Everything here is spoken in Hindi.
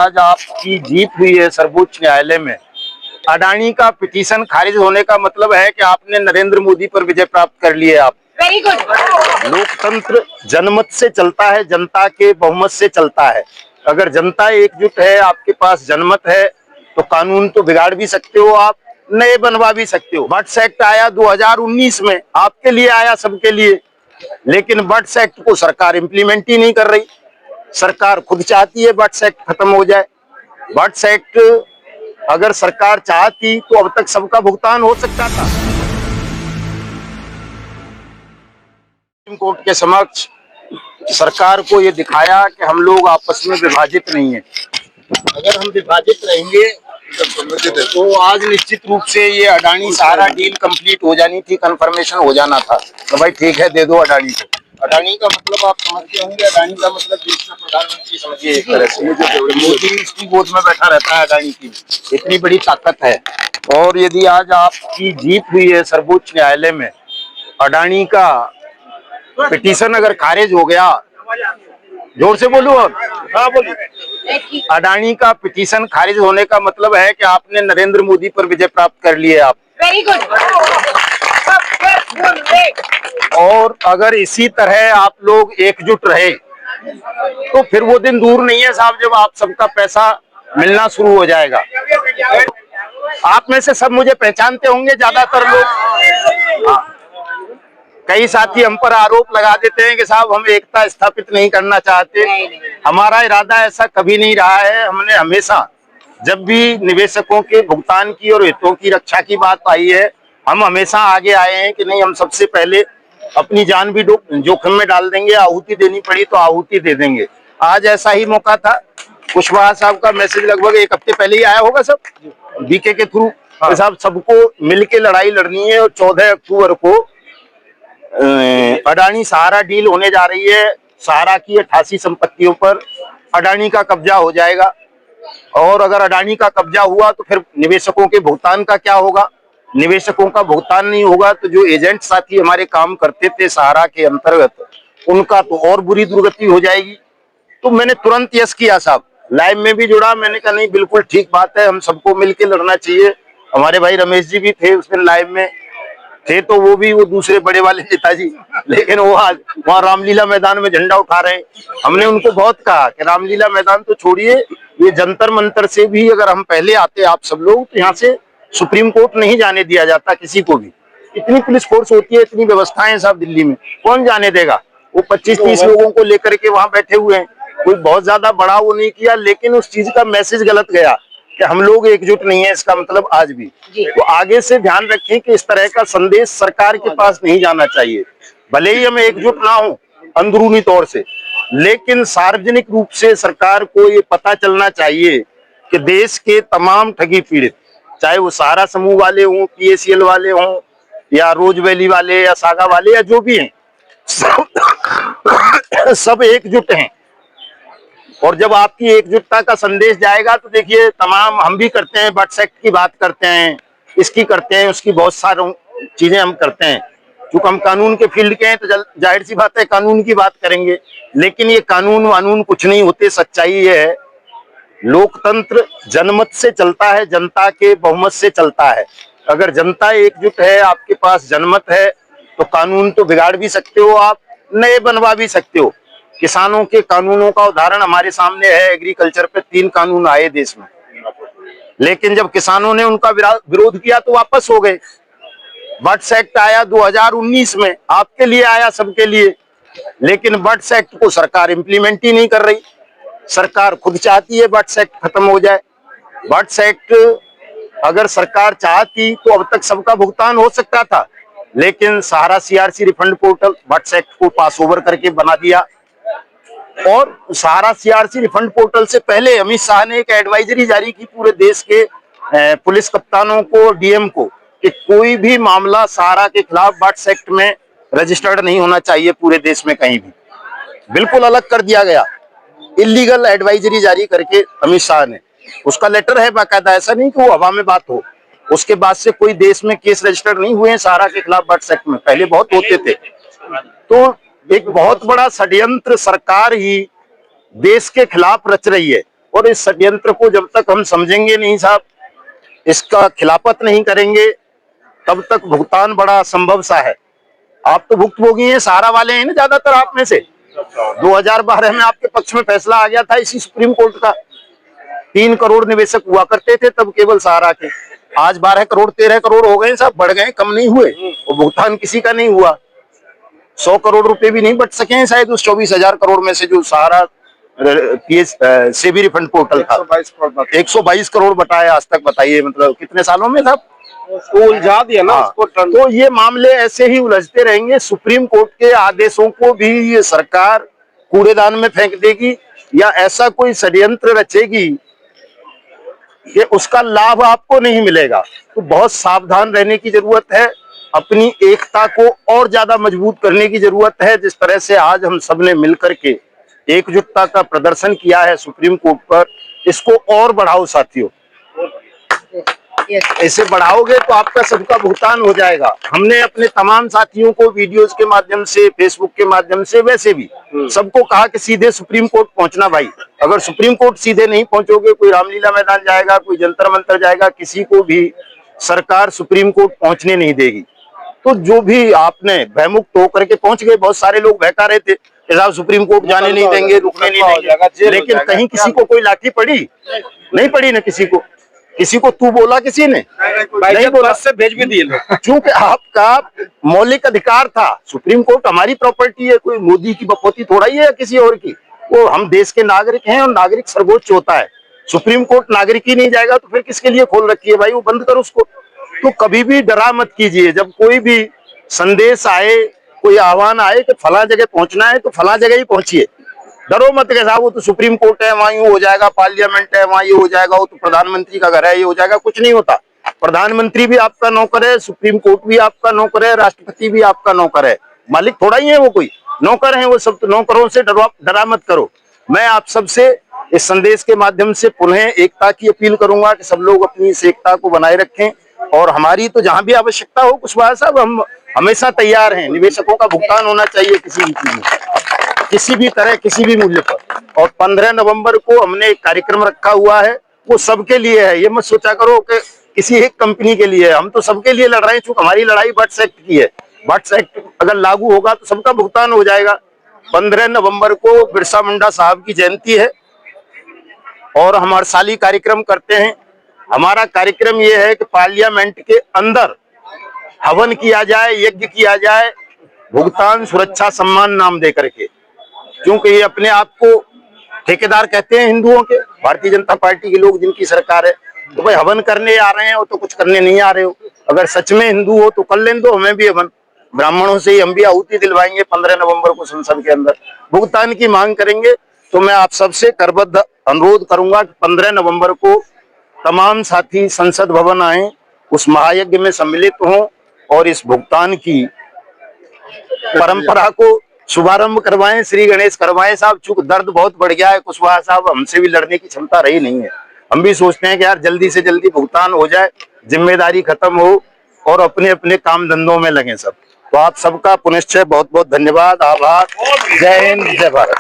आज आपकी जीत हुई है सर्वोच्च न्यायालय में। अडानी का पिटीशन खारिज होने का मतलब है कि आपने नरेंद्र मोदी पर विजय प्राप्त कर ली है। आप वेरी गुड। लोकतंत्र जनमत से चलता है, जनता के बहुमत से चलता है। अगर जनता एकजुट है, आपके पास जनमत है, तो कानून तो बिगाड़ भी सकते हो, आप नए बनवा भी सकते हो। बट्स एक्ट आया 2019 में, आपके लिए आया, सबके लिए, लेकिन बट्स एक्ट को सरकार इंप्लीमेंट ही नहीं कर रही। सरकार खुद चाहती है बट्स एक्ट खत्म हो जाए। बट्स एक्ट अगर सरकार चाहती तो अब तक सबका भुगतान हो सकता था। सुप्रीम कोर्ट के समक्ष सरकार को ये दिखाया कि हम लोग आपस में विभाजित नहीं है। अगर हम विभाजित रहेंगे तो आज निश्चित रूप से ये अडानी सहारा डील कंप्लीट हो जानी थी, कंफर्मेशन हो जाना था। तो भाई ठीक है, दे दो अडानी को। अडानी का मतलब आप समझते होंगे, अडानी का मतलब देश का प्रधानमंत्री समझिए एक तरह से। मोदी उसकी गोद में बैठा रहता है, अडानी की इतनी बड़ी ताकत है। और यदि आज आपकी जीत हुई है सर्वोच्च न्यायालय में, अडानी का पिटीशन अगर खारिज हो गया, जोर से बोलूं अब? हाँ बोलिए। अडानी का पिटीशन खारिज होने का मतलब है कि आपने नरेंद्र मोदी पर विजय प्राप्त कर ली है। आप वेरी गुड। और अगर इसी तरह आप लोग एकजुट रहे तो फिर वो दिन दूर नहीं है साहब, जब आप सबका पैसा मिलना शुरू हो जाएगा। आप में से सब मुझे पहचानते होंगे, ज्यादातर लोग। हाँ। कई साथी हम पर आरोप लगा देते हैं कि साहब हम एकता स्थापित नहीं करना चाहते। हमारा इरादा ऐसा कभी नहीं रहा है। हमने हमेशा, जब भी निवेशकों के भुगतान की और हितों की रक्षा की बात आई है, हम हमेशा आगे आए हैं कि नहीं, हम सबसे पहले अपनी जान भी जोखिम में डाल देंगे। आहुति देनी पड़ी तो आहुति दे देंगे। आज ऐसा ही मौका था। कुशवाहा साहब का मैसेज लगभग एक हफ्ते पहले ही आया होगा, सब बीके के थ्रू। हाँ। साहब सबको मिलके लड़ाई लड़नी है और 14 अक्टूबर को अडानी सहारा डील होने जा रही है। सहारा की 88 संपत्तियों पर अडानी का कब्जा हो जाएगा। और अगर अडानी का कब्जा हुआ तो फिर निवेशकों के भुगतान का क्या होगा? निवेशकों का भुगतान नहीं होगा तो जो एजेंट साथी हमारे काम करते थे सहारा के अंतर्गत, उनका तो और बुरी दुर्गति हो जाएगी। तो मैंने तुरंत यस किया साहब, लाइव में भी जुड़ा। मैंने कहा नहीं, बिल्कुल ठीक बात है, हम सबको मिलकर लड़ना चाहिए। हमारे भाई रमेश जी भी थे उस दिन लाइव में थे, तो वो दूसरे बड़े वाले नेताजी, लेकिन वो आज वहाँ रामलीला मैदान में झंडा उठा रहे हैं। हमने उनको बहुत कहा कि रामलीला मैदान तो छोड़िए, ये जंतर मंतर से भी अगर हम पहले आते आप सब लोग, तो यहाँ से सुप्रीम कोर्ट नहीं जाने दिया जाता किसी को भी। इतनी पुलिस फोर्स होती है, इतनी व्यवस्थाएं सब दिल्ली में, कौन जाने देगा? वो 25-30 लोगों को लेकर के वहां बैठे हुए हैं। कोई बहुत ज्यादा बड़ा वो नहीं किया, लेकिन उस चीज का मैसेज गलत गया कि हम लोग एकजुट नहीं है। इसका मतलब आज भी तो आगे से ध्यान रखें कि इस तरह का संदेश सरकार के पास नहीं जाना चाहिए। भले ही हम एकजुट ना हो अंदरूनी तौर से, लेकिन सार्वजनिक रूप से सरकार को ये पता चलना चाहिए कि देश के तमाम ठगी पीड़ित, चाहे वो सहारा समूह वाले हों, पीएसीएल वाले हों, या रोज वैली वाले, या सागा वाले, या जो भी हैं, सब एकजुट हैं। और जब आपकी एकजुटता का संदेश जाएगा तो देखिए, तमाम हम भी करते हैं, बट्स एक्ट की बात करते हैं, इसकी करते हैं, उसकी बहुत सारी चीजें हम करते हैं। क्योंकि हम कानून के फील्ड के हैं तो जाहिर सी बात है कानून की बात करेंगे। लेकिन ये कानून वानून कुछ नहीं होते। सच्चाई ये है, लोकतंत्र जनमत से चलता है, जनता के बहुमत से चलता है। अगर जनता एकजुट है, आपके पास जनमत है, तो कानून तो बिगाड़ भी सकते हो, आप नए बनवा भी सकते हो। किसानों के कानूनों का उदाहरण हमारे सामने है। एग्रीकल्चर पे 3 कानून आए देश में, लेकिन जब किसानों ने उनका विरोध किया तो वापस हो गए। बट्स एक्ट आया 2019 में, आपके लिए आया, सबके लिए, लेकिन बट्स एक्ट को सरकार इंप्लीमेंट ही नहीं कर रही। सरकार खुद चाहती है बट्स एक्ट खत्म हो जाए। बट्स एक्ट अगर सरकार चाहती तो अब तक सबका भुगतान हो सकता था, लेकिन सहारा सीआरसी रिफंड पोर्टल बट्स एक्ट को पास ओवर करके बना दिया। और सहारा सीआरसी रिफंड पोर्टल से पहले अमित शाह ने एक एडवाइजरी जारी की पूरे देश के पुलिस कप्तानों को, डीएम को, कि कोई भी मामला सहारा के खिलाफ बट्स एक्ट में रजिस्टर्ड नहीं होना चाहिए पूरे देश में कहीं भी। बिल्कुल अलग कर दिया गया, इलीगल एडवाइजरी जारी करके अमित शाह ने। उसका लेटर है बाकायदा, ऐसा नहीं कि वो हवा में बात हो। उसके बाद से कोई देश में केस रजिस्टर्ड नहीं हुए हैं सहारा के खिलाफ बट्स एक्ट में, पहले बहुत होते थे। तो एक बहुत बड़ा षड्यंत्र सरकार ही देश के खिलाफ रच रही है। और इस षड्यंत्र को जब तक हम समझेंगे नहीं साहब, इसका खिलाफत नहीं करेंगे, तब तक भुगतान बड़ा असंभव सा है। आप तो भुक्तभोगी हैं, सहारा वाले हैं ना ज्यादातर आप में से। 2012 में आपके पक्ष में फैसला आ गया था इसी सुप्रीम कोर्ट का, 3 करोड़ निवेशक हुआ करते थे तब केवल सहारा के, आज 12 करोड़ 13 करोड़ हो गए साहब, बढ़ गए, कम नहीं हुए। और भुगतान किसी का नहीं हुआ, 100 करोड़ रुपए भी नहीं बच सके हैं शायद उस 24,000 करोड़ में से जो सहारा सेबी रिफंड पोर्टल था। 122 करोड़ बटाया आज तक, बताइए मतलब कितने सालों में साहब, उलझा दिया ना उसको। तो ये मामले ऐसे ही उलझते रहेंगे। सुप्रीम कोर्ट के आदेशों को भी ये सरकार कूड़ेदान में फेंक देगी या ऐसा कोई षड्यंत्र रचेगी कि उसका लाभ आपको नहीं मिलेगा। तो बहुत सावधान रहने की जरूरत है, अपनी एकता को और ज्यादा मजबूत करने की जरूरत है। जिस तरह से आज हम सबने मिलकर के एकजुटता का प्रदर्शन किया है सुप्रीम कोर्ट पर, इसको और बढ़ाओ साथियों, ऐसे बढ़ाओगे तो आपका सबका भुगतान हो जाएगा। हमने अपने तमाम साथियों को वीडियोस के माध्यम से, फेसबुक के माध्यम से, वैसे भी सबको कहा कि सीधे सुप्रीम कोर्ट पहुंचना भाई। अगर सुप्रीम कोर्ट सीधे नहीं पहुंचोगे, कोई रामलीला मैदान जाएगा, कोई जंतर मंतर जाएगा, किसी को भी सरकार सुप्रीम कोर्ट पहुंचने नहीं देगी। तो जो भी आपने भयमुक्त होकर के पहुंच गए, बहुत सारे लोग बहका रहे थे कि साहब सुप्रीम कोर्ट जाने नहीं देंगे, रुकने नहीं देंगे, लेकिन कहीं किसी को कोई लाठी पड़ी नहीं पड़ी ना, किसी को तू बोला किसी ने नहीं बोला, से भेज भी दिए लोग। क्योंकि आपका मौलिक अधिकार था। सुप्रीम कोर्ट हमारी प्रॉपर्टी है, कोई मोदी की बपौती थोड़ा ही है या किसी और की। वो हम देश के नागरिक हैं और नागरिक सर्वोच्च होता है। सुप्रीम कोर्ट नागरिक ही नहीं जाएगा तो फिर किसके लिए खोल रखी है भाई, वो बंद करो उसको। तो कभी भी डरा मत कीजिए, जब कोई भी संदेश आए, कोई आह्वान आए कि फला जगह पहुंचना है तो फला जगह ही पहुंचिए। डरो मत के साहब वो तो सुप्रीम कोर्ट है, वहां यूं हो जाएगा, पार्लियामेंट है वहां ये हो जाएगा, वो तो प्रधानमंत्री का घर है, ये हो जाएगा। कुछ नहीं होता। प्रधानमंत्री भी आपका नौकर है, सुप्रीम कोर्ट भी आपका नौकर है, राष्ट्रपति भी आपका नौकर है। मालिक थोड़ा ही है वो, कोई नौकर है वो सब। तो नौकरों से डरा मत करो। मैं आप सबसे इस संदेश के माध्यम से पुनः एकता की अपील करूंगा कि सब लोग अपनी इस एकता को बनाए रखें, और हमारी तो जहां भी आवश्यकता हो कुशवाहा साहब, हम हमेशा तैयार हैं। निवेशकों का भुगतान होना चाहिए किसी भी चीज में, किसी भी तरह, किसी भी मूल्य पर। और 15 नवंबर को हमने एक कार्यक्रम रखा हुआ है, वो सबके लिए है। ये मत सोचा करो कि किसी एक कंपनी के लिए है, हम तो सबके लिए लड़ रहे हैं। चूंकि हमारी लड़ाई बट्स एक्ट की है, बट्स एक्ट अगर लागू होगा तो सबका भुगतान हो जाएगा। 15 नवंबर को बिरसा मुंडा साहब की जयंती है और हम हर साल ही कार्यक्रम करते हैं। हमारा कार्यक्रम ये है कि पार्लियामेंट के अंदर हवन किया जाए, यज्ञ किया जाए, भुगतान सुरक्षा सम्मान नाम दे करके। क्योंकि ये अपने आप को ठेकेदार कहते हैं हिंदुओं के, भारतीय जनता पार्टी के लोग जिनकी सरकार है। तो भाई हवन करने आ रहे हो तो कुछ करने नहीं आ रहे हो। अगर सच में हिंदू हो तो कर लें दो, हमें भी हवन, ब्राह्मणों से ही हम भी आहुति दिलवाएंगे 15 नवंबर को संसद के अंदर, भुगतान की मांग करेंगे। तो मैं आप सबसे करबद्ध अनुरोध करूंगा कि 15 नवंबर को तमाम साथी संसद भवन आए, उस महायज्ञ में सम्मिलित हों और इस भुगतान की परंपरा को शुभारंभ करवाएं, श्री गणेश करवाएं साहब। चूंकि दर्द बहुत बढ़ गया है कुशवाहा साहब, हमसे भी लड़ने की क्षमता रही नहीं है। हम भी सोचते हैं कि यार जल्दी से जल्दी भुगतान हो जाए, जिम्मेदारी खत्म हो और अपने अपने काम धंधों में लगे सब। तो आप सबका पुनश्चय बहुत बहुत धन्यवाद, आभार। जय हिंद, जय भारत।